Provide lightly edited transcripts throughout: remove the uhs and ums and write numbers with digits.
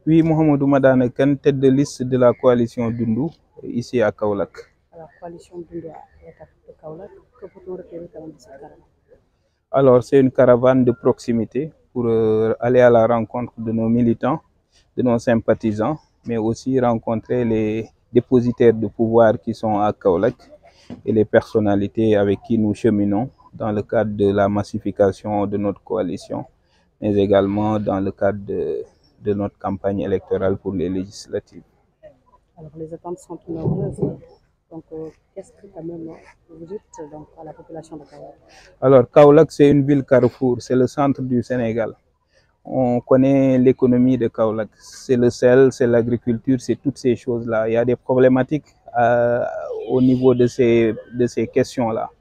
Oui, Mohamedou Madane Kane, tête de liste de la coalition Dundu, ici à Kaolack. Alors, coalition Dundu à l'étape de Kaolack, que peut-on retenir quand même de cette caravane? Alors, c'est une caravane de proximité pour aller à la rencontre de nos militants, de nos sympathisants, mais aussi rencontrer les dépositaires de pouvoir qui sont à Kaolack et les personnalités avec qui nous cheminons dans le cadre de la massification de notre coalition, mais également dans le cadre de notre campagne électorale pour les législatives. Alors, les attentes sont nombreuses. Donc, qu'est-ce que quand même vous dites donc, à la population de Kaolack? Alors, Kaolack, c'est une ville carrefour, c'est le centre du Sénégal. On connaît l'économie de Kaolack. C'est le sel, c'est l'agriculture, c'est toutes ces choses-là. Il y a des problématiques au niveau de ces questions-là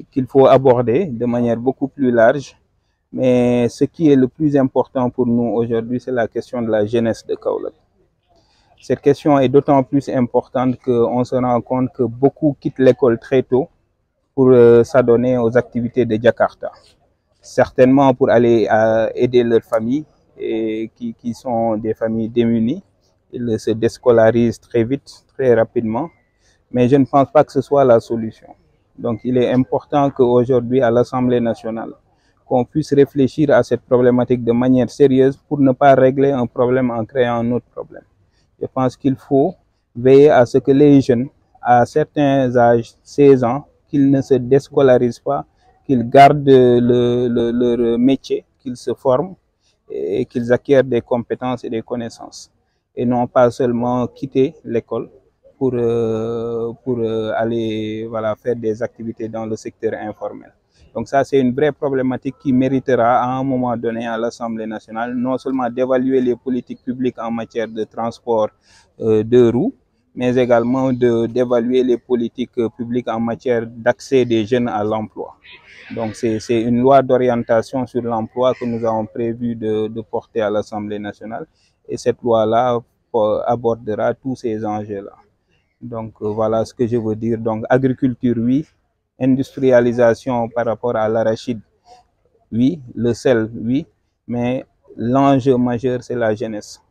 qu'il faut aborder de manière beaucoup plus large. Mais ce qui est le plus important pour nous aujourd'hui, c'est la question de la jeunesse de Kaolack. Cette question est d'autant plus importante qu'on se rend compte que beaucoup quittent l'école très tôt pour s'adonner aux activités de Jakarta. Certainement pour aller aider leurs familles et qui sont des familles démunies. Ils se déscolarisent très vite, très rapidement. Mais je ne pense pas que ce soit la solution. Donc il est important qu'aujourd'hui à l'Assemblée nationale, qu'on puisse réfléchir à cette problématique de manière sérieuse pour ne pas régler un problème en créant un autre problème. Je pense qu'il faut veiller à ce que les jeunes, à certains âges, 16 ans, qu'ils ne se déscolarisent pas, qu'ils gardent leur métier, qu'ils se forment et qu'ils acquièrent des compétences et des connaissances. Et non pas seulement quitter l'école pour aller faire des activités dans le secteur informel. Donc ça, c'est une vraie problématique qui méritera à un moment donné à l'Assemblée nationale, non seulement d'évaluer les politiques publiques en matière de transport de roues, mais également d'évaluer les politiques publiques en matière d'accès des jeunes à l'emploi. Donc c'est une loi d'orientation sur l'emploi que nous avons prévu de porter à l'Assemblée nationale. Et cette loi-là abordera tous ces enjeux-là. Donc voilà ce que je veux dire. Donc agriculture, oui. Industrialisation par rapport à l'arachide, oui. Le sel, oui. Mais l'enjeu majeur, c'est la jeunesse.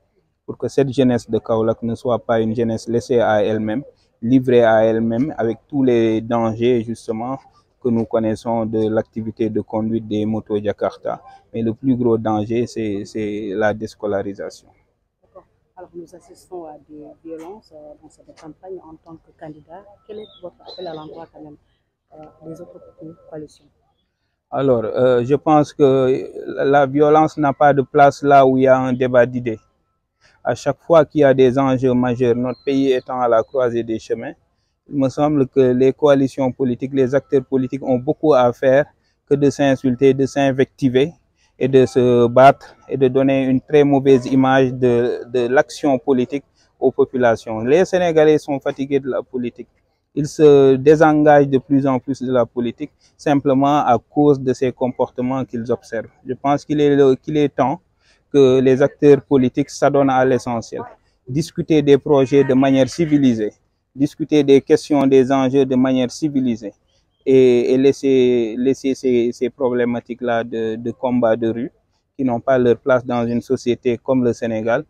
Pour que cette jeunesse de Kaolack ne soit pas une jeunesse laissée à elle-même, livrée à elle-même, avec tous les dangers justement que nous connaissons de l'activité de conduite des motos Jakarta. Mais le plus gros danger, c'est la déscolarisation. Alors, nous assistons à des violences dans cette campagne en tant que candidat. Quel est votre appel à l'endroit quand même des autres coalitions? Alors, je pense que la violence n'a pas de place là où il y a un débat d'idées. À chaque fois qu'il y a des enjeux majeurs, notre pays étant à la croisée des chemins, il me semble que les coalitions politiques, les acteurs politiques ont beaucoup à faire que de s'insulter, de s'invectiver et de se battre et de donner une très mauvaise image de l'action politique aux populations. Les Sénégalais sont fatigués de la politique. Ils se désengagent de plus en plus de la politique simplement à cause de ces comportements qu'ils observent. Je pense qu'il est temps que les acteurs politiques s'adonnent à l'essentiel. Discuter des projets de manière civilisée, discuter des questions, des enjeux de manière civilisée et laisser ces problématiques-là de combat de rue qui n'ont pas leur place dans une société comme le Sénégal,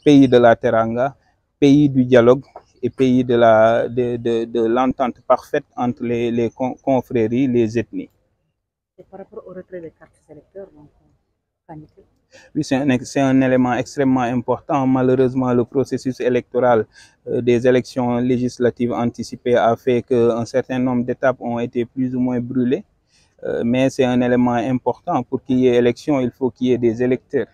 pays de la Teranga, pays du dialogue et pays de l'entente parfaite entre les confréries, les ethnies. Et par rapport au retrait des cartes électeurs, donc, oui, c'est un élément extrêmement important. Malheureusement, le processus électoral des élections législatives anticipées a fait qu'un certain nombre d'étapes ont été plus ou moins brûlées. Mais c'est un élément important. Pour qu'il y ait élection, il faut qu'il y ait des électeurs.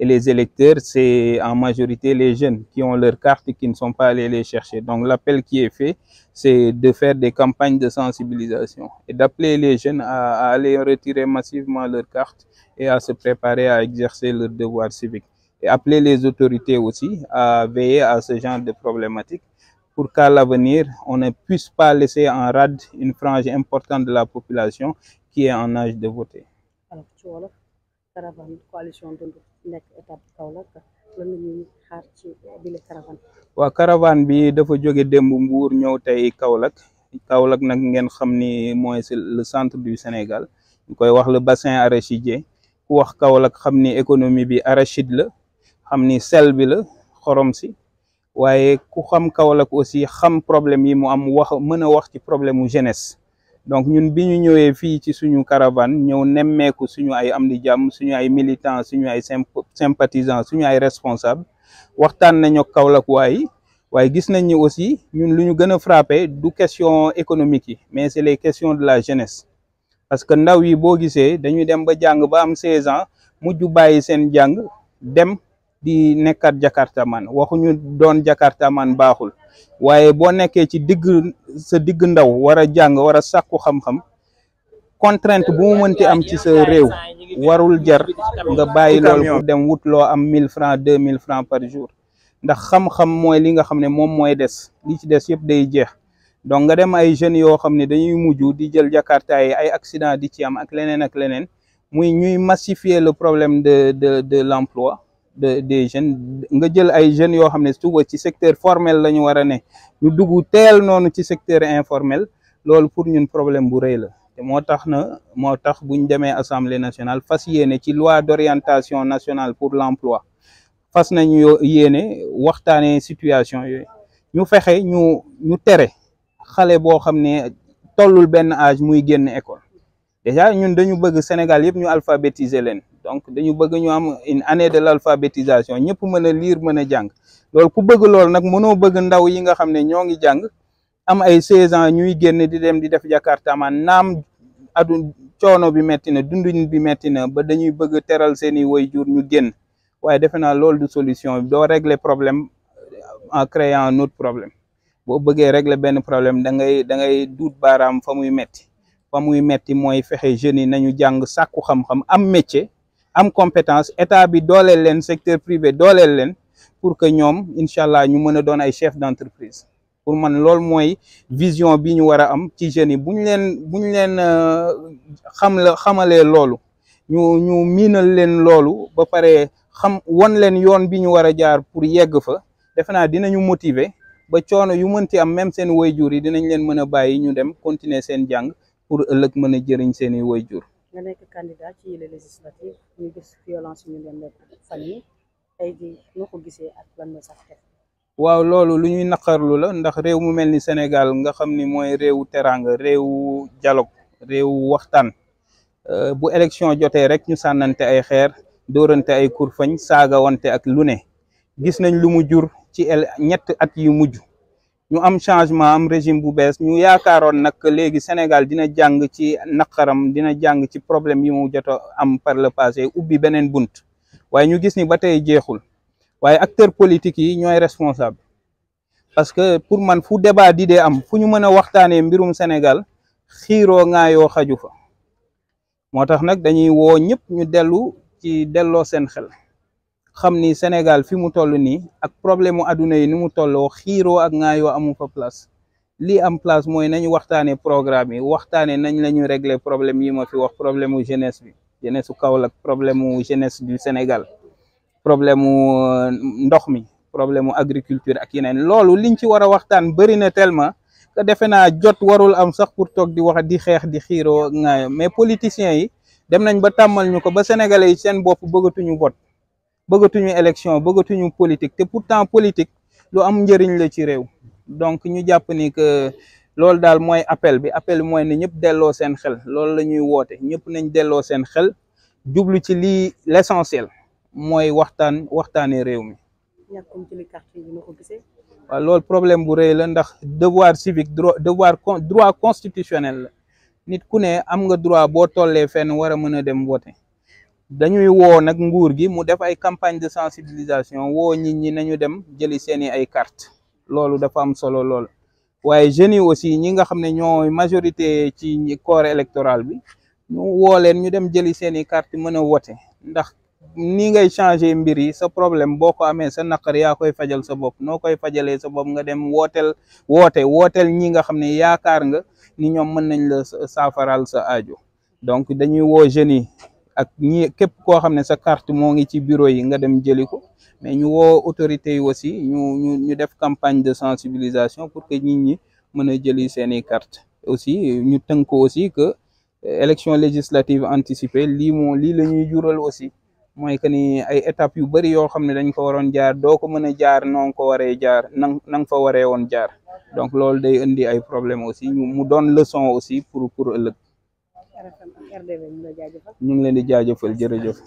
Et les électeurs, c'est en majorité les jeunes qui ont leurs cartes et qui ne sont pas allés les chercher. Donc l'appel qui est fait, c'est de faire des campagnes de sensibilisation et d'appeler les jeunes à aller retirer massivement leurs cartes et à se préparer à exercer leur devoir civique. Et appeler les autorités aussi à veiller à ce genre de problématiques pour qu'à l'avenir, on ne puisse pas laisser en rade une frange importante de la population qui est en âge de voter. Alors, ci wolof caravane coalition Dundu nekk étape Kaolack lan la ñuy xaar ci bile caravane. waaw caravane bi dafa jóge démb Mbour ñëw tey Kaolack. Kaolack nag ngeen xam ni mooy le centre du Sénégal ñu koy wax le bassin arachidier ku wax Kaolack xam ni économie bi arachide la xam ni sel bi la xorom si waaye ku xam Kaolack aussi xam problème yi mu am wax mën a wax ci problème mu jeunesse. Donc ñun bi ñu ñëwee fii ci suñu caravane ñëw nemmeeku suñu ay am di jàmm suñu ay militants suñu ay sympathisants suñu ay responsables waxtaan nañu ak Kaolack waaye gis nañ ni aussi ñun lu ñu gën a frappé du question économique yi mais c'est les questions de la jeunesse. Parce que ndaw yi boo gisee dañuy dem ba jàng ba am 16 ans mujj bàyyi seen jàng dem di nekkat jakartaman waxuñu doon jakartaman baaxul waaye boo nekkee ci digg ndaw war a jàng war a sàkku xam-xam contrainte bu mu mënti am ci sa réew warul jar nga bàyyi loolu pour dem wut loo am 1000 francs 2000 francs par jour ndax xam-xam mooy li nga xam ne moom mooy des li ci des yëpp day jeex. Donc nga dem ay jeunes yoo xam ne dañuy mujj di jël jakarta yi ay accident di ci am ak leneen muy ñuy massifier le problème de l'emploi des jeunes nga jël ay jeunes yoo xam ne suba ci secteur formel la ñu war a ne ñu dugg teel noonu ci secteur informel loolu pour ñun problème bu rëy la te moo tax buñ demee assemblée nationale fas yéene ci loi d'orientation nationale pour l'emploi fas nañu yéene waxtaanee situation yooyu ñu fexe ñu tere xale boo xam ne tollul benn âge muy génn école déjà ñun dañu bëgg Sénégal yëpp ñu alphabétiser leen donc dañu bëgg ñu am une année de l'alphabétisation ñëpp mën a lire mën a jàng loolu ku bëgg loolu nag mënoo bëgg ndaw yi nga xam ne ñoo ngi jàng am ay 16 ans ñuy génn di dem di def jakartaman naam coono bi metti na dunduñ bi metti na ba dañuy bëgg teral seeni waajur ñu génn waaye defe naa loolu du solution doo régler problème en créant un autre problème. boo bëggee régler benn problème da ngay duut baaraam fa muy metti mooy fexe jeunes yi nañu jàng sàkku xam-xam am métier am compétence état bi dooleel leen secteur privé dooleel leen pour que ñoom incha allah ñu mën a doon ay chef d'entreprise. Pour man loolu mooy vision bi ñu war a am ci jeunes yi buñ leen xamalee loolu ñu miinal leen loolu ba pare won leen yoon bi ñu war a jaar pour yegg fa defe naa dinañu motiver. ba coono yu mënti am même seen waajur yi dinañ leen mën a bàyyi ñu dem continuer seen jàng pour ëllëg mën a jëriñ seeni waajur. nga nekk candidat ci les législatives ñu gis violence ñu leen nekk fan yi tey jii noo ko gisee ak lan la sax def. waaw loolu lu ñuy naqarlu la ndax réew mu mel ni Sénégal nga xam ni mooy réewu teraanga réewu dialogue réewu waxtaan bu élection jotee rek ñu sànnante ay xeer dóorante ay kurfañ saagawante ak lu ne gis nañ lu mu jur. ci ñett at yu mujj ñu am changement am régime bu bees ñu yaakaaroon nag léegi Sénégal dina jàng ci naqaram dina jàng ci problème yi mu jot am par le passé ubbi beneen bunt waaye ñu gis ni ba tey jeexul waaye acteurs politiques yi ñooy responsable parce que pour man fu débat d'idées am fu ñu mën a waxtaanee mbirum Sénégal xiiroo ŋaayoo xaju fa moo tax nag dañuy woo ñëpp ñu delloo seen xel xam ni Sénégal fi mu toll nii ak problème mu adduna yi ni mu tolloo xiiroo ak ŋaayoo amu fa place lii am place mooy nañu waxtaanee programme yi waxtaanee nañ la ñu régler problème yi ma fi wax problème mu jeunesse bi jeunesse su Kaolack problème mu jeunesse du Sénégal problème mu ndox mi problème mu agriculture ak yeneen loolu liñ ci war a waxtaan bëri na tellement que defe naa jot warul am sax pour toog di wax di xeex di xiiroo ak ŋaayoo mais politiciens yi dem nañ ba tàmmal ñu ko ba sénégalais yi seen bopp bëggatuñu vote bëggatuñu élection bëggatuñu politique te pourtant politique lu am njëriñ la ci réew donc ñu jàpp ni que loolu daal mooy appel bi mooy ne ñëpp delloo seen xel loolu la ñuy woote ñëpp nañ delloo seen xel jublu ci lii l'essentiel mooy waxtaanee réew mi. waaw loolu problème bu rëy la ndax devoir civique droit constitutionnel la nit ku ne am nga droit boo tollee fenn war a mën a dem voter. dañuy woo nag nguur gi mu def ay campagne de sensibilisation woo nit ñi nañu dem jëli seeni ay carte loolu dafa am solo lool waaye jeunes yi aussi ñi nga xam ne ñooy majorité ci corps électoral bi ñu woo leen ñu dem jëli seeni carte mën a wote ndax ni ngay changer mbir yi sa problème boo ko amee sa naqar yaa koy fajal sa bopp noo koy fajalee sa bopp nga dem wooteel ñi nga xam ne yaakaar nga ni ñoom mën nañ la saafaral sa aajo donc dañuy woo jeunes yi ak ñi képp koo xam ne sa carte moo ngi ci bureau yi nga dem jëli ko mais ñu woo autorités yi aussi ñu def campagne de sensibilisation pour que nit ñi mën a jëli seeni carte aussi ñu tënk ko aussi que élection législative anticipée lii la ñuy jural aussi mooy que ni ay étapes yu bëri yoo xam ne dañ ko waroon jaar doo ko mën a jaar noo ko waree jaar na nga fa waree woon jaar donc loolu day indi ay problème aussi mu doon leçon aussi pour ëllëg. RFM ak RDV ñu ngi lay jaajëfal. ñu ngi leen di jaajëfal jërëjëf.